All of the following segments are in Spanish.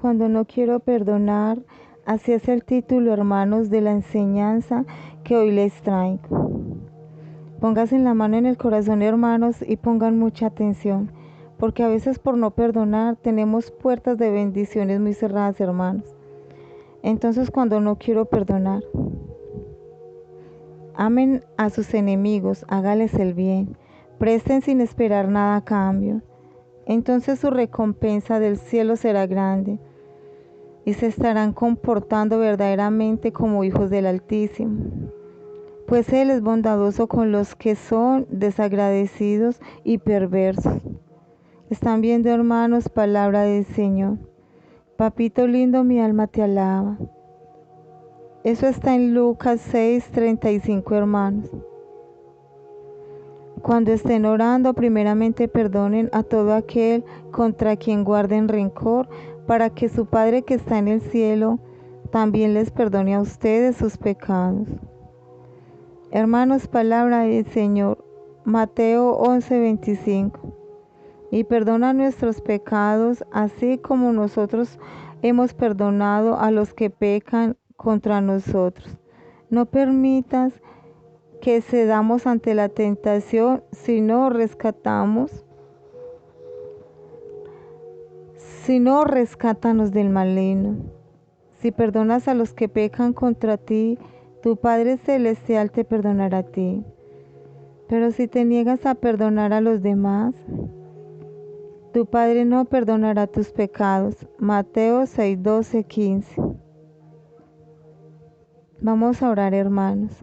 Cuando no quiero perdonar, así es el título, hermanos, de la enseñanza que hoy les traigo. Pónganse la mano en el corazón, hermanos, y pongan mucha atención, porque a veces por no perdonar tenemos puertas de bendiciones muy cerradas, hermanos. Entonces, cuando no quiero perdonar, amen a sus enemigos, hágales el bien, presten sin esperar nada a cambio. Entonces su recompensa del cielo será grande y se estarán comportando verdaderamente como hijos del Altísimo. Pues Él es bondadoso con los que son desagradecidos y perversos. Están viendo, hermanos, palabra del Señor. Papito lindo, mi alma te alaba. Eso está en Lucas 6:35, hermanos. Cuando estén orando, primeramente perdonen a todo aquel contra quien guarden rencor, para que su Padre que está en el cielo también les perdone a ustedes sus pecados. Hermanos, palabra del Señor, Mateo 11:25. Y perdona nuestros pecados, así como nosotros hemos perdonado a los que pecan contra nosotros. No permitas que cedamos ante la tentación, sino rescátanos del maligno. Si perdonas a los que pecan contra ti, tu Padre Celestial te perdonará a ti. Pero si te niegas a perdonar a los demás, tu Padre no perdonará tus pecados. Mateo 6:12-15. Vamos a orar, hermanos.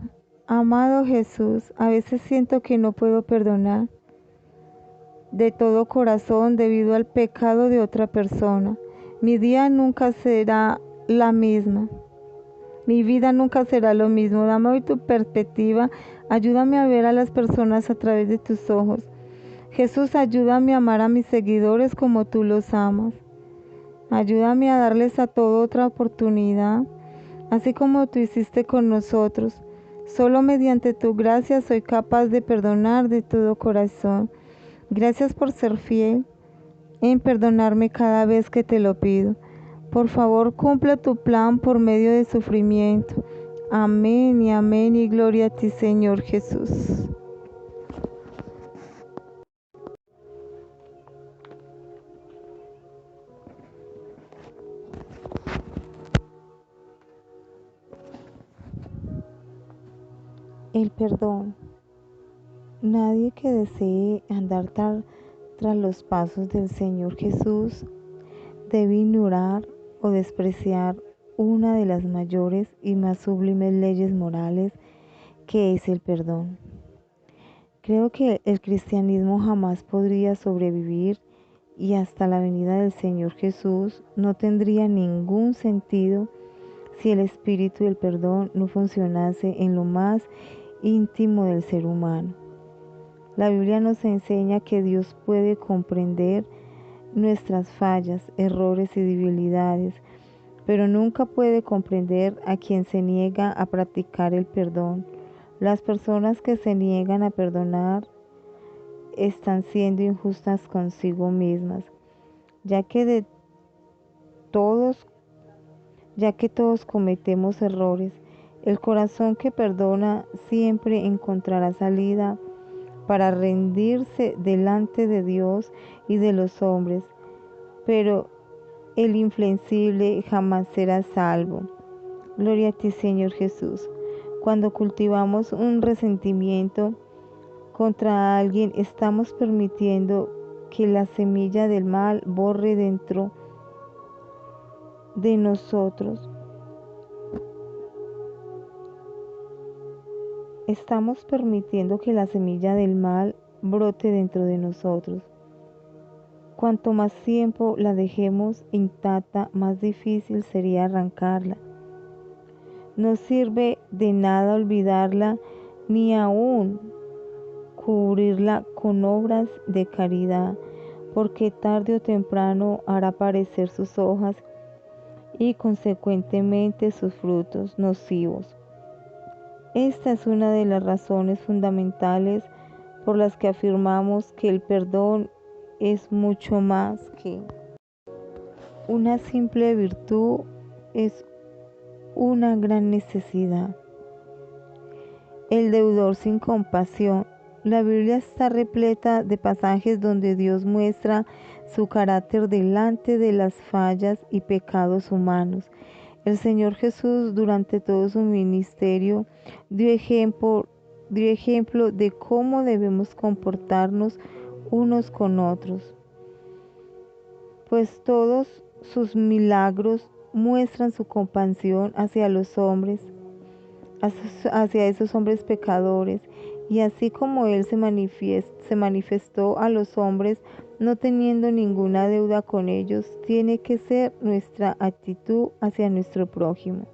Amado Jesús, a veces siento que no puedo perdonar de todo corazón debido al pecado de otra persona. Mi día nunca será la misma. Mi vida nunca será lo mismo. Dame hoy tu perspectiva. Ayúdame a ver a las personas a través de tus ojos. Jesús, ayúdame a amar a mis seguidores como tú los amas. Ayúdame a darles a todo otra oportunidad, así como tú hiciste con nosotros. Solo mediante tu gracia soy capaz de perdonar de todo corazón. Gracias por ser fiel en perdonarme cada vez que te lo pido. Por favor, cumple tu plan por medio de sufrimiento. Amén y gloria a ti, Señor Jesús. El perdón. Nadie que desee andar tras los pasos del Señor Jesús debe ignorar o despreciar una de las mayores y más sublimes leyes morales, que es el perdón. Creo que el cristianismo jamás podría sobrevivir y hasta la venida del Señor Jesús no tendría ningún sentido si el espíritu del perdón no funcionase en lo más íntimo del ser humano. La Biblia nos enseña que Dios puede comprender nuestras fallas, errores y debilidades, pero nunca puede comprender a quien se niega a practicar el perdón. Las personas que se niegan a perdonar están siendo injustas consigo mismas, ya que todos cometemos errores. El corazón que perdona siempre encontrará salida para rendirse delante de Dios y de los hombres, pero el inflexible jamás será salvo. Gloria a ti, Señor Jesús. Cuando cultivamos un resentimiento contra alguien, estamos permitiendo que la semilla del mal borre dentro de nosotros. Estamos permitiendo que la semilla del mal brote dentro de nosotros. Cuanto más tiempo la dejemos intacta, más difícil sería arrancarla. No sirve de nada olvidarla, ni aún cubrirla con obras de caridad, porque tarde o temprano hará aparecer sus hojas y consecuentemente sus frutos nocivos. Esta es una de las razones fundamentales por las que afirmamos que el perdón es mucho más que una simple virtud, es una gran necesidad. El deudor sin compasión. La Biblia está repleta de pasajes donde Dios muestra su carácter delante de las fallas y pecados humanos. El Señor Jesús durante todo su ministerio dio ejemplo de cómo debemos comportarnos unos con otros, pues todos sus milagros muestran su compasión hacia los hombres, hacia esos hombres pecadores, y así como Él se manifestó a los hombres no teniendo ninguna deuda con ellos, tiene que ser nuestra actitud hacia nuestro prójimo.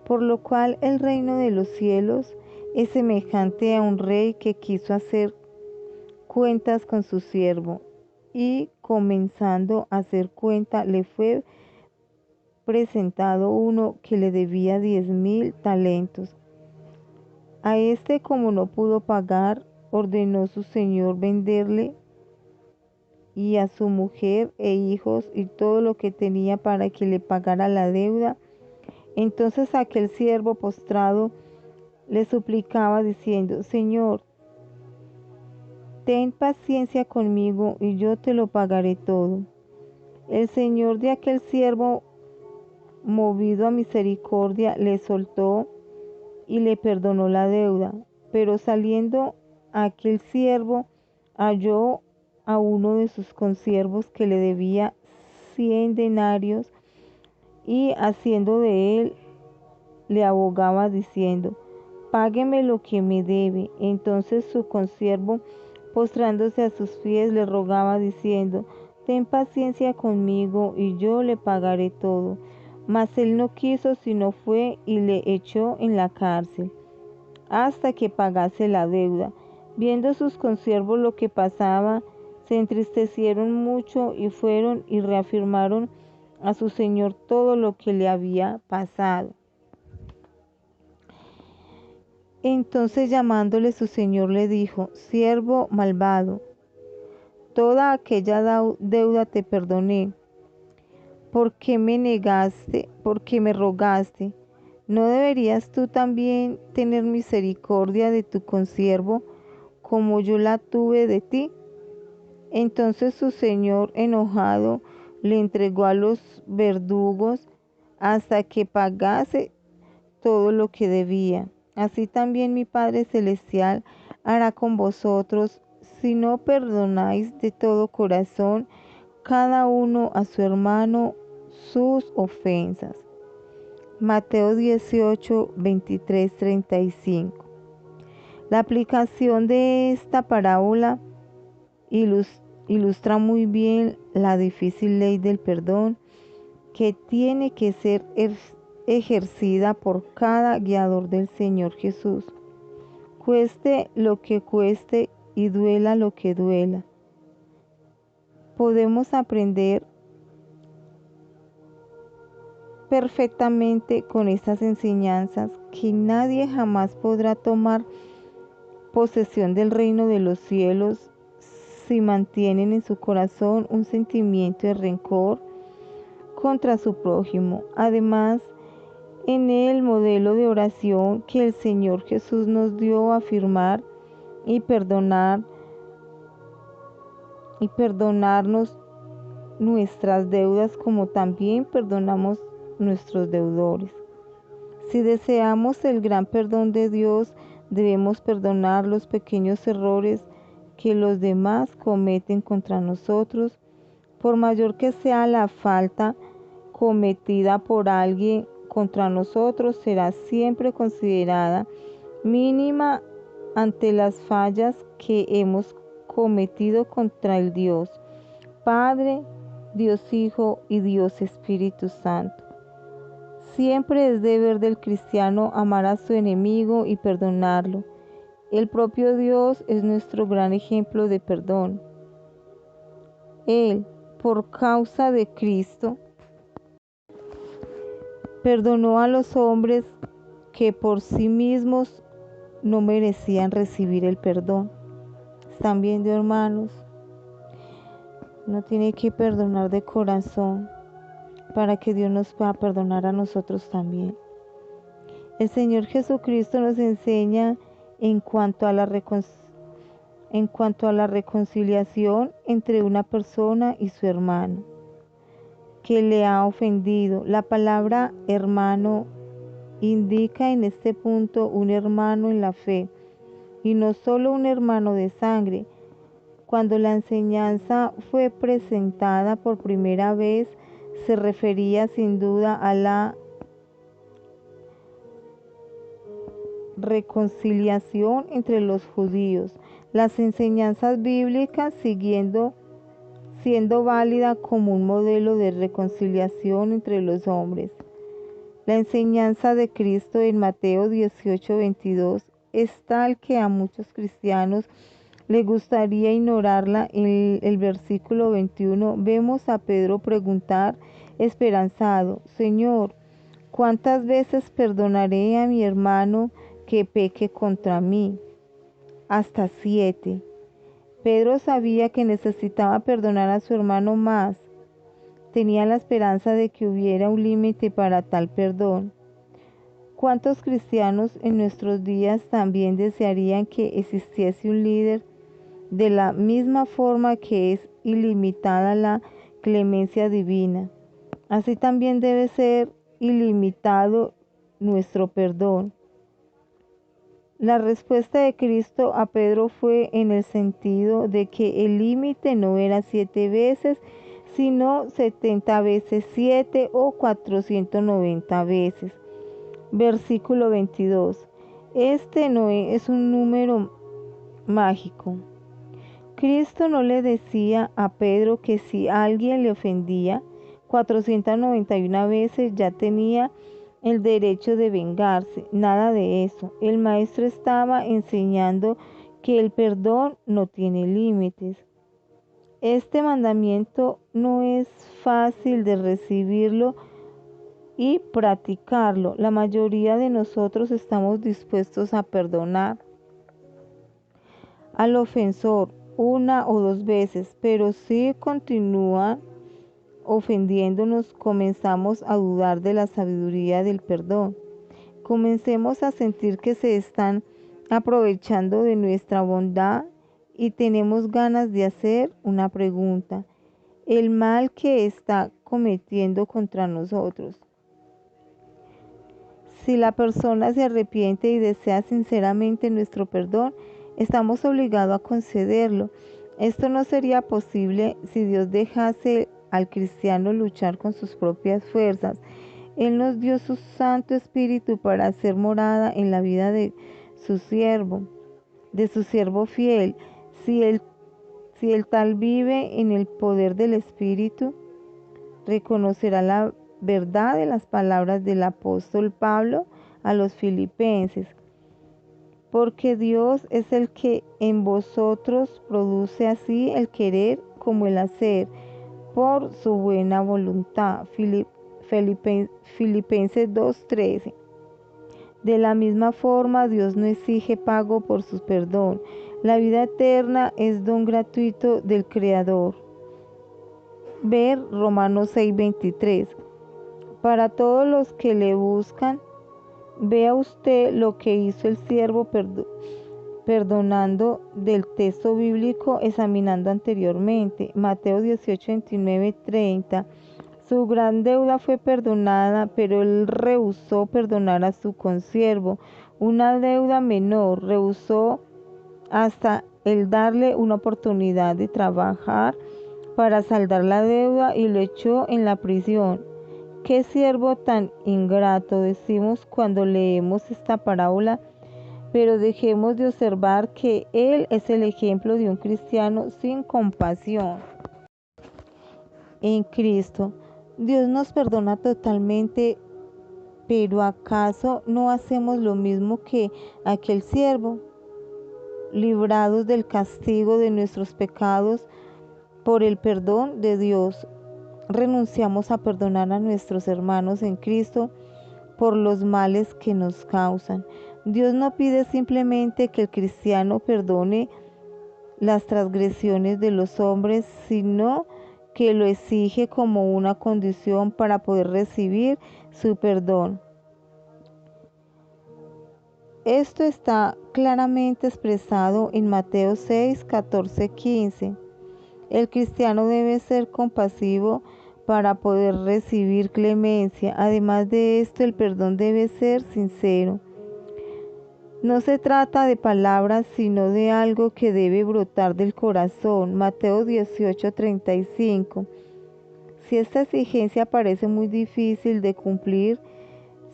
Por lo cual el reino de los cielos es semejante a un rey que quiso hacer cuentas con su siervo, y comenzando a hacer cuenta le fue presentado uno que le debía 10.000 talentos. A este, como no pudo pagar, ordenó su señor venderle y a su mujer e hijos y todo lo que tenía para que le pagara la deuda. Entonces aquel siervo postrado le suplicaba diciendo: Señor, ten paciencia conmigo y yo te lo pagaré todo. El señor de aquel siervo, movido a misericordia, le soltó y le perdonó la deuda. Pero saliendo aquel siervo, halló a uno de sus consiervos que le debía 100 denarios, y haciendo de él le abogaba diciendo: Págueme lo que me debe. Entonces su consiervo, postrándose a sus pies, le rogaba diciendo: Ten paciencia conmigo y yo le pagaré todo. Mas él no quiso, sino fue y le echó en la cárcel hasta que pagase la deuda. Viendo sus consiervos lo que pasaba, se entristecieron mucho y fueron y reafirmaron a su señor todo lo que le había pasado. Entonces, llamándole su señor, le dijo: Siervo malvado, toda aquella deuda te perdoné. ¿Por qué me negaste? ¿Por qué me rogaste? ¿No deberías tú también tener misericordia de tu consiervo, como yo la tuve de ti? Entonces su señor, enojado, le entregó a los verdugos hasta que pagase todo lo que debía. Así también mi Padre Celestial hará con vosotros, si no perdonáis de todo corazón cada uno a su hermano sus ofensas. Mateo 18, 23, 35. La aplicación de esta parábola ilustra muy bien la difícil ley del perdón que tiene que ser ejercida por cada guiador del Señor Jesús, cueste lo que cueste y duela lo que duela. Podemos aprender perfectamente con estas enseñanzas que nadie jamás podrá tomar posesión del reino de los cielos si mantienen en su corazón un sentimiento de rencor contra su prójimo. Además, en el modelo de oración que el Señor Jesús nos dio a afirmar y perdonarnos nuestras deudas como también perdonamos nuestros deudores. Si deseamos el gran perdón de Dios, debemos perdonar los pequeños errores que los demás cometen contra nosotros. Por mayor que sea la falta cometida por alguien contra nosotros, será siempre considerada mínima ante las fallas que hemos cometido contra el Dios Padre, Dios Hijo y Dios Espíritu Santo. Siempre es deber del cristiano amar a su enemigo y perdonarlo. El propio Dios es nuestro gran ejemplo de perdón. Él, por causa de Cristo, perdonó a los hombres que por sí mismos no merecían recibir el perdón. ¿Están viendo, hermanos? Uno tiene que perdonar de corazón. para que Dios nos pueda perdonar a nosotros también. El Señor Jesucristo nos enseña en cuanto a la reconciliación entre una persona y su hermano que le ha ofendido. La palabra hermano indica en este punto un hermano en la fe y no solo un hermano de sangre. Cuando la enseñanza fue presentada por primera vez, se refería sin duda a la reconciliación entre los judíos. Las enseñanzas bíblicas siendo válida como un modelo de reconciliación entre los hombres. La enseñanza de Cristo en Mateo 18:22 es tal que a muchos cristianos les gustaría ignorarla. En el versículo 21 vemos a Pedro preguntar esperanzado: Señor, ¿cuántas veces perdonaré a mi hermano que peque contra mí? Hasta 7. Pedro sabía que necesitaba perdonar a su hermano más. Tenía la esperanza de que hubiera un límite para tal perdón. ¿Cuántos cristianos en nuestros días también desearían que existiese un líder de la misma forma que es ilimitada la clemencia divina? Así también debe ser ilimitado nuestro perdón. La respuesta de Cristo a Pedro fue en el sentido de que el límite no era 7 veces, sino 70 veces 7 o 490 veces. Versículo 22. Este no es un número mágico. Cristo no le decía a Pedro que si alguien le ofendía 491 veces ya tenía el derecho de vengarse. Nada de eso. El maestro estaba enseñando que el perdón no tiene límites. Este mandamiento no es fácil de recibirlo y practicarlo. La mayoría de nosotros estamos dispuestos a perdonar al ofensor 1 o 2 veces, pero si continúan ofendiéndonos, comenzamos a dudar de la sabiduría del perdón. Comencemos a sentir que se están aprovechando de nuestra bondad y tenemos ganas de hacer una pregunta: ¿el mal que está cometiendo contra nosotros? Si la persona se arrepiente y desea sinceramente nuestro perdón, estamos obligados a concederlo. Esto no sería posible si Dios dejase al cristiano luchar con sus propias fuerzas. Él nos dio su Santo Espíritu para hacer morada en la vida de su siervo fiel. Si el tal vive en el poder del Espíritu, reconocerá la verdad de las palabras del apóstol Pablo a los filipenses. Porque Dios es el que en vosotros produce así el querer como el hacer, por su buena voluntad. Filipenses 2:13. De la misma forma, Dios no exige pago por su perdón. La vida eterna es don gratuito del Creador. Ver Romanos 6:23. Para todos los que le buscan, vea usted lo que hizo el siervo perdonando del texto bíblico examinando anteriormente. Mateo 18:29-30. Su gran deuda fue perdonada, pero él rehusó perdonar a su consiervo. Una deuda menor, rehusó hasta el darle una oportunidad de trabajar para saldar la deuda y lo echó en la prisión. ¡Qué siervo tan ingrato!, decimos cuando leemos esta parábola, pero dejemos de observar que él es el ejemplo de un cristiano sin compasión. En Cristo, Dios nos perdona totalmente, pero ¿acaso no hacemos lo mismo que aquel siervo? Librados del castigo de nuestros pecados por el perdón de Dios, renunciamos a perdonar a nuestros hermanos en Cristo por los males que nos causan. Dios no pide simplemente que el cristiano perdone las transgresiones de los hombres, sino que lo exige como una condición para poder recibir su perdón. Esto está claramente expresado en Mateo 6, 14, 15. El cristiano debe ser compasivo para poder recibir clemencia. Además de esto, el perdón debe ser sincero. No se trata de palabras, sino de algo que debe brotar del corazón. Mateo 18, 35. Si esta exigencia parece muy difícil de cumplir,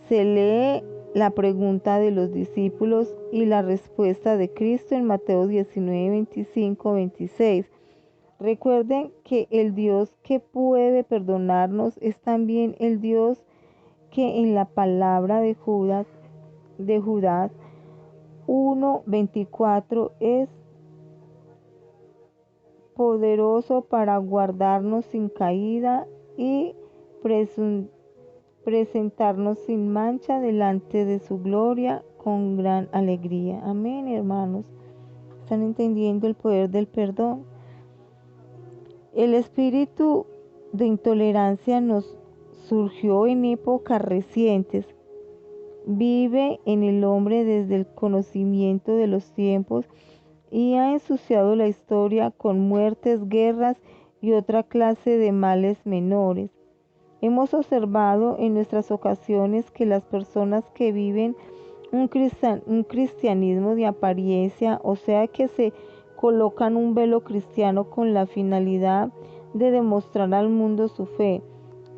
se lee la pregunta de los discípulos y la respuesta de Cristo en Mateo 19, 25, 26. Recuerden que el Dios que puede perdonarnos es también el Dios que en la palabra de Judas 1:24 es poderoso para guardarnos sin caída y presentarnos sin mancha delante de su gloria con gran alegría. Amén, hermanos. ¿Están entendiendo el poder del perdón? El espíritu de intolerancia nos surgió en épocas recientes. Vive en el hombre desde el conocimiento de los tiempos y ha ensuciado la historia con muertes, guerras y otra clase de males menores. Hemos observado en nuestras ocasiones que las personas que viven un cristianismo de apariencia, o sea que se colocan un velo cristiano con la finalidad de demostrar al mundo su fe,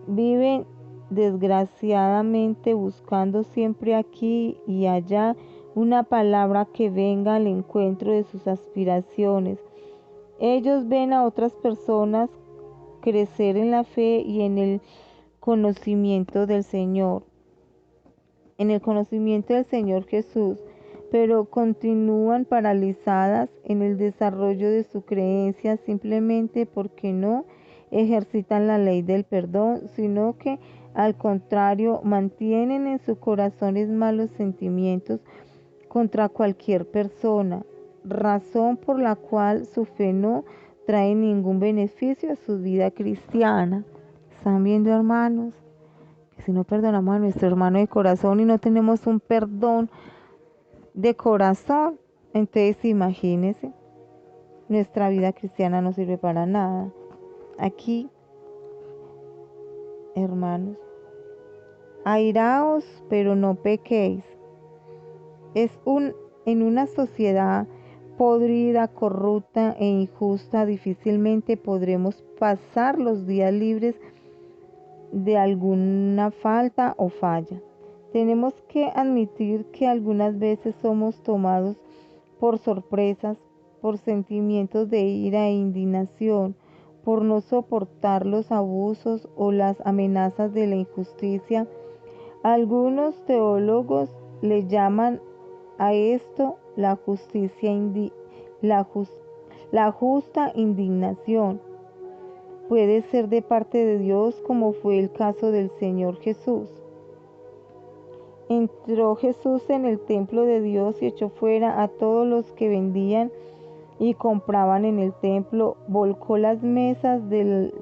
viven desgraciadamente buscando siempre aquí y allá una palabra que venga al encuentro de sus aspiraciones. Ellos ven a otras personas crecer en la fe y en el conocimiento del Señor, Jesús, pero continúan paralizadas en el desarrollo de su creencia simplemente porque no ejercitan la ley del perdón, sino que al contrario mantienen en sus corazones malos sentimientos contra cualquier persona, razón por la cual su fe no trae ningún beneficio a su vida cristiana. ¿Están viendo, hermanos? Que si no perdonamos a nuestro hermano de corazón y no tenemos un perdón de corazón, entonces imagínense, nuestra vida cristiana no sirve para nada. Aquí, hermanos, airaos, pero no pequéis. En una sociedad podrida, corrupta e injusta, difícilmente podremos pasar los días libres de alguna falta o falla. Tenemos que admitir que algunas veces somos tomados por sorpresas, por sentimientos de ira e indignación, por no soportar los abusos o las amenazas de la injusticia. Algunos teólogos le llaman a esto la justa indignación. Puede ser de parte de Dios, como fue el caso del Señor Jesús. Entró Jesús en el templo de Dios y echó fuera a todos los que vendían y compraban en el templo, volcó las mesas de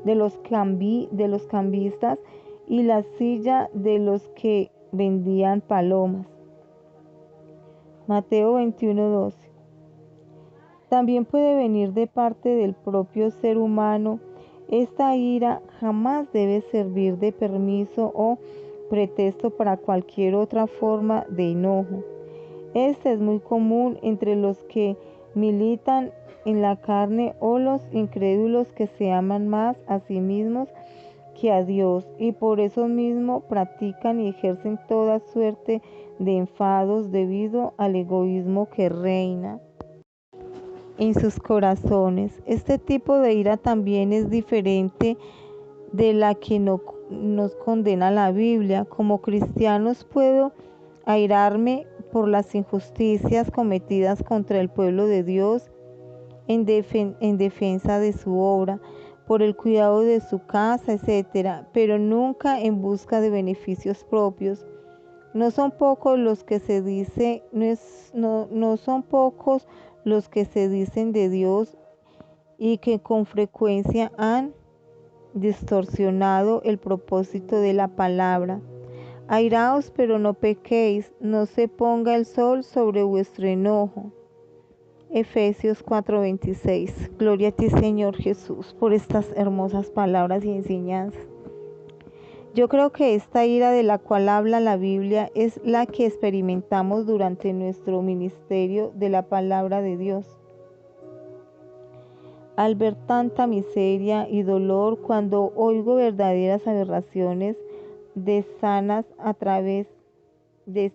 los cambistas y la silla de los que vendían palomas. Mateo 21:12. También puede venir de parte del propio ser humano. Esta ira jamás debe servir de permiso o pretexto para cualquier otra forma de enojo. Este es muy común entre los que militan en la carne o los incrédulos que se aman más a sí mismos que a Dios y por eso mismo practican y ejercen toda suerte de enfados debido al egoísmo que reina en sus corazones. Este tipo de ira también es diferente de la que nos condena la Biblia. Como cristianos puedo airarme por las injusticias cometidas contra el pueblo de Dios en defensa de su obra, por el cuidado de su casa, etcétera, pero nunca en busca de beneficios propios. No son pocos los que se dicen de Dios y que con frecuencia han distorsionado el propósito de la palabra. Airaos, pero no pequéis, no se ponga el sol sobre vuestro enojo. Efesios 4:26. Gloria a ti, Señor Jesús, por estas hermosas palabras y enseñanzas. Yo creo que esta ira de la cual habla la Biblia es la que experimentamos durante nuestro ministerio de la palabra de Dios. Al ver tanta miseria y dolor, cuando oigo verdaderas aberraciones de sanas a través de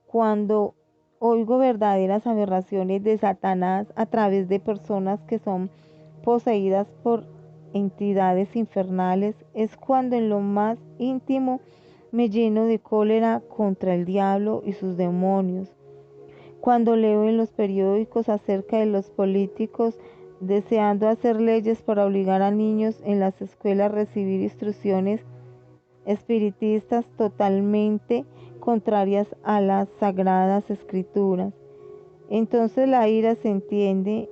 cuando oigo verdaderas aberraciones de Satanás a través de personas que son poseídas por entidades infernales, es cuando en lo más íntimo me lleno de cólera contra el diablo y sus demonios. Cuando leo en los periódicos acerca de los políticos deseando hacer leyes para obligar a niños en las escuelas a recibir instrucciones espiritistas totalmente contrarias a las sagradas escrituras, entonces la ira se enciende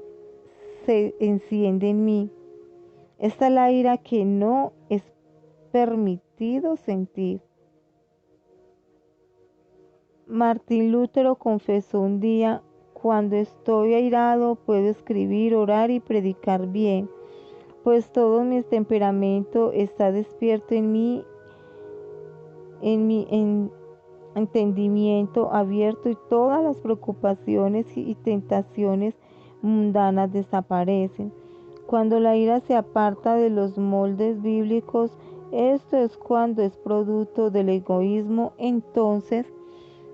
en mí. Esta es la ira que no es permitido sentir. Martín Lutero confesó un día: cuando estoy airado puedo escribir, orar y predicar bien, pues todo mi temperamento está despierto en mi entendimiento abierto, y todas las preocupaciones y tentaciones mundanas desaparecen. Cuando la ira se aparta de los moldes bíblicos, esto es cuando es producto del egoísmo. Entonces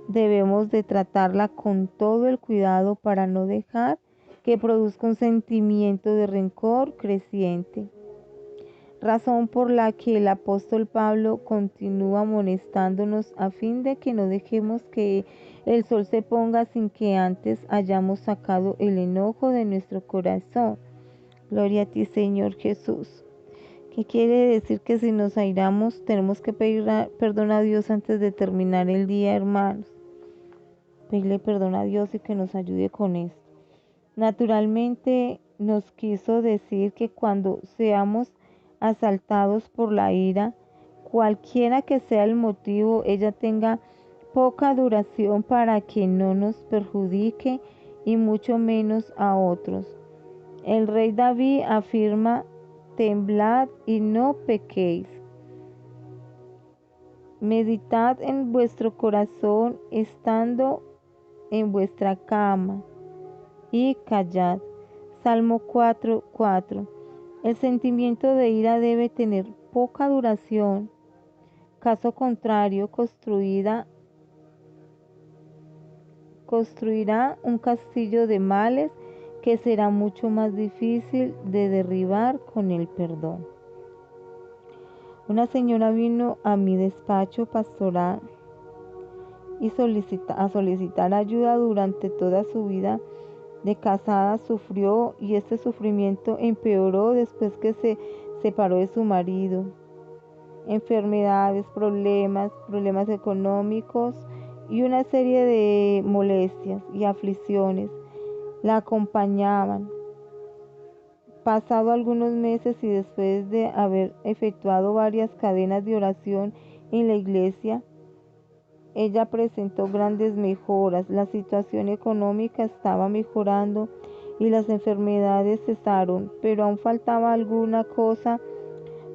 debemos de tratarla con todo el cuidado para no dejar que produzca un sentimiento de rencor creciente. Razón por la que el apóstol Pablo continúa amonestándonos a fin de que no dejemos que el sol se ponga sin que antes hayamos sacado el enojo de nuestro corazón. Gloria a ti, Señor Jesús. ¿Qué quiere decir? Que si nos airamos tenemos que pedir perdón a Dios antes de terminar el día, hermanos. Pedirle perdón a Dios y que nos ayude con esto. Naturalmente nos quiso decir que cuando seamos asaltados por la ira, cualquiera que sea el motivo, ella tenga poca duración para que no nos perjudique y mucho menos a otros. El rey David afirma: temblad y no pequéis. Meditad en vuestro corazón estando en vuestra cama y callad. Salmo 4:4. El sentimiento de ira debe tener poca duración. Caso contrario, construirá un castillo de males que será mucho más difícil de derribar con el perdón. Una señora vino a mi despacho pastoral y a solicitar ayuda. Durante toda su vida de casada sufrió, y este sufrimiento empeoró después que se separó de su marido. Enfermedades, problemas económicos y una serie de molestias y aflicciones la acompañaban. Pasado algunos meses y después de haber efectuado varias cadenas de oración en la iglesia, ella presentó grandes mejoras. La situación económica estaba mejorando y las enfermedades cesaron, pero aún faltaba alguna cosa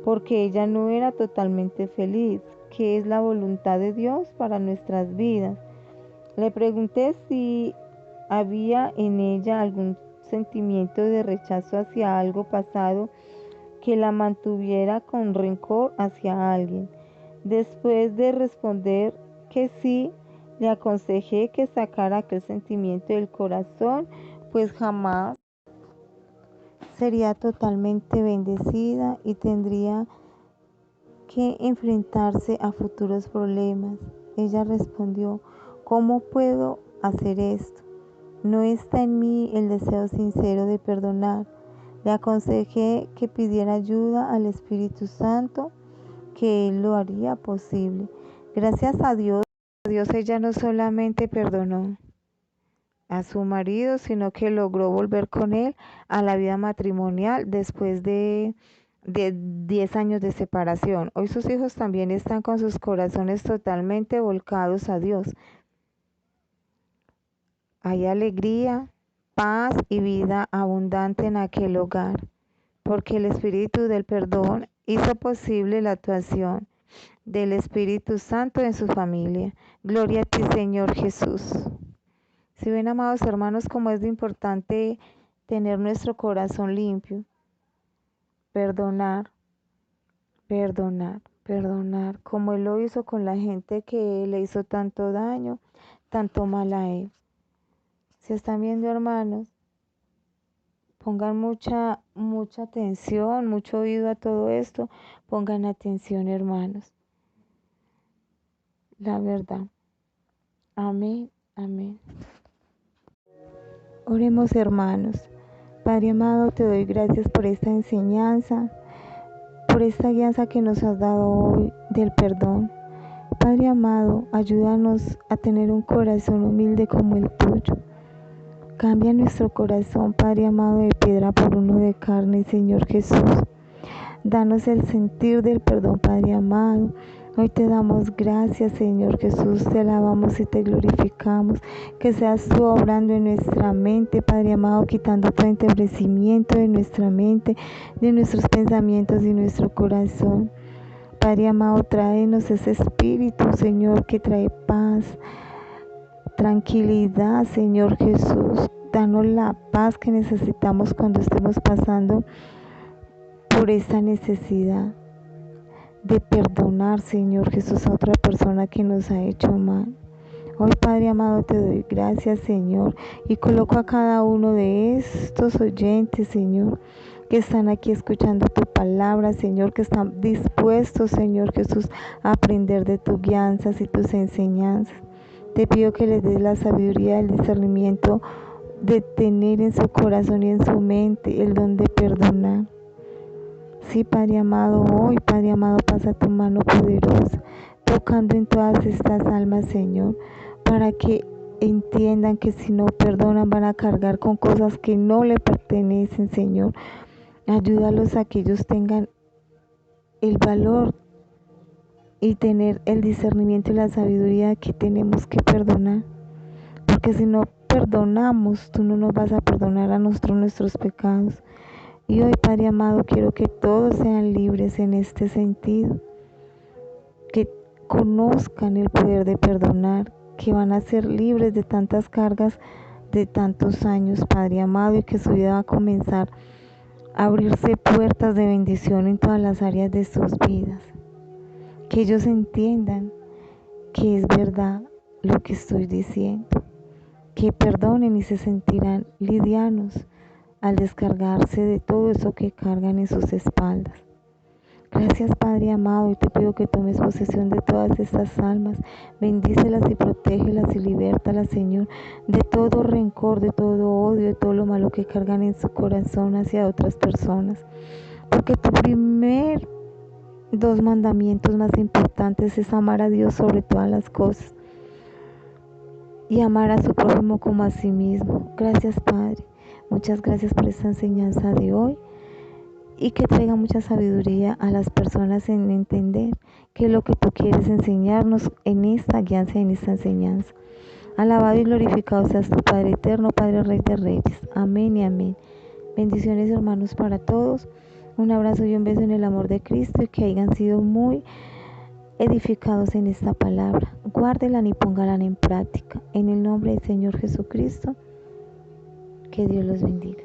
porque ella no era totalmente feliz. ¿Qué es la voluntad de Dios para nuestras vidas? Le pregunté si había en ella algún sentimiento de rechazo hacia algo pasado que la mantuviera con rencor hacia alguien. Después de responder que sí, le aconsejé que sacara aquel sentimiento del corazón, pues jamás sería totalmente bendecida y tendría que enfrentarse a futuros problemas. Ella respondió: ¿cómo puedo hacer esto? No está en mí el deseo sincero de perdonar. Le aconsejé que pidiera ayuda al Espíritu Santo, que Él lo haría posible. Gracias a Dios ella no solamente perdonó, a su marido, sino que logró volver con él a la vida matrimonial después de 10 años de separación. Hoy sus hijos también están con sus corazones totalmente volcados a Dios. Hay alegría, paz y vida abundante en aquel hogar, porque el espíritu del perdón hizo posible la actuación del Espíritu Santo en su familia. Gloria a ti, Señor Jesús. Si ven, amados hermanos, cómo es de importante tener nuestro corazón limpio, perdonar, perdonar, como Él lo hizo con la gente que le hizo tanto daño, tanto mal a Él. Si están viendo, hermanos, pongan mucha atención, mucho oído a todo esto, pongan atención, hermanos. La verdad. Amén, amén. Oremos, hermanos. Padre amado, te doy gracias por esta enseñanza, por esta guianza que nos has dado hoy del perdón. Padre amado, ayúdanos a tener un corazón humilde como el tuyo. Cambia nuestro corazón, Padre amado, de piedra por uno de carne, Señor Jesús. Danos el sentir del perdón, Padre amado. Hoy te damos gracias, Señor Jesús, te alabamos y te glorificamos. Que seas tú obrando en nuestra mente, Padre amado, quitando todo entebrecimiento de nuestra mente, de nuestros pensamientos y nuestro corazón. Padre amado, tráenos ese espíritu, Señor, que trae paz, tranquilidad, Señor Jesús. Danos la paz que necesitamos cuando estemos pasando por esta necesidad de perdonar, Señor Jesús, a otra persona que nos ha hecho mal. Hoy, Padre amado, te doy gracias, Señor, y coloco a cada uno de estos oyentes, Señor, que están aquí escuchando tu palabra, Señor, que están dispuestos, Señor Jesús, a aprender de tus guianzas y tus enseñanzas. Te pido que les des la sabiduría, el discernimiento de tener en su corazón y en su mente el don de perdonar. Sí, Padre amado, hoy, Padre amado, pasa tu mano poderosa, tocando en todas estas almas, Señor, para que entiendan que si no perdonan van a cargar con cosas que no le pertenecen, Señor. Ayúdalos a que ellos tengan el valor y tener el discernimiento y la sabiduría que tenemos que perdonar. Porque si no perdonamos, tú no nos vas a perdonar a nosotros nuestros pecados. Y hoy, Padre amado, quiero que todos sean libres en este sentido, que conozcan el poder de perdonar, que van a ser libres de tantas cargas de tantos años, Padre amado, y que su vida va a comenzar a abrirse puertas de bendición en todas las áreas de sus vidas. Que ellos entiendan que es verdad lo que estoy diciendo, que perdonen y se sentirán livianos al descargarse de todo eso que cargan en sus espaldas. Gracias, Padre amado, y te pido que tomes posesión de todas estas almas, bendícelas y protégelas y libértalas, Señor, de todo rencor, de todo odio, de todo lo malo que cargan en su corazón hacia otras personas. Porque tu primer 2 mandamientos más importantes es amar a Dios sobre todas las cosas y amar a su prójimo como a sí mismo. Gracias, Padre. Muchas gracias por esta enseñanza de hoy y que traiga mucha sabiduría a las personas en entender qué es lo que tú quieres enseñarnos en esta guianza, en esta enseñanza. Alabado y glorificado seas tu Padre eterno, Padre Rey de Reyes. Amén y amén. Bendiciones, hermanos, para todos. Un abrazo y un beso en el amor de Cristo y que hayan sido muy edificados en esta palabra. Guárdenla y pónganla en práctica. En el nombre del Señor Jesucristo, que Dios los bendiga.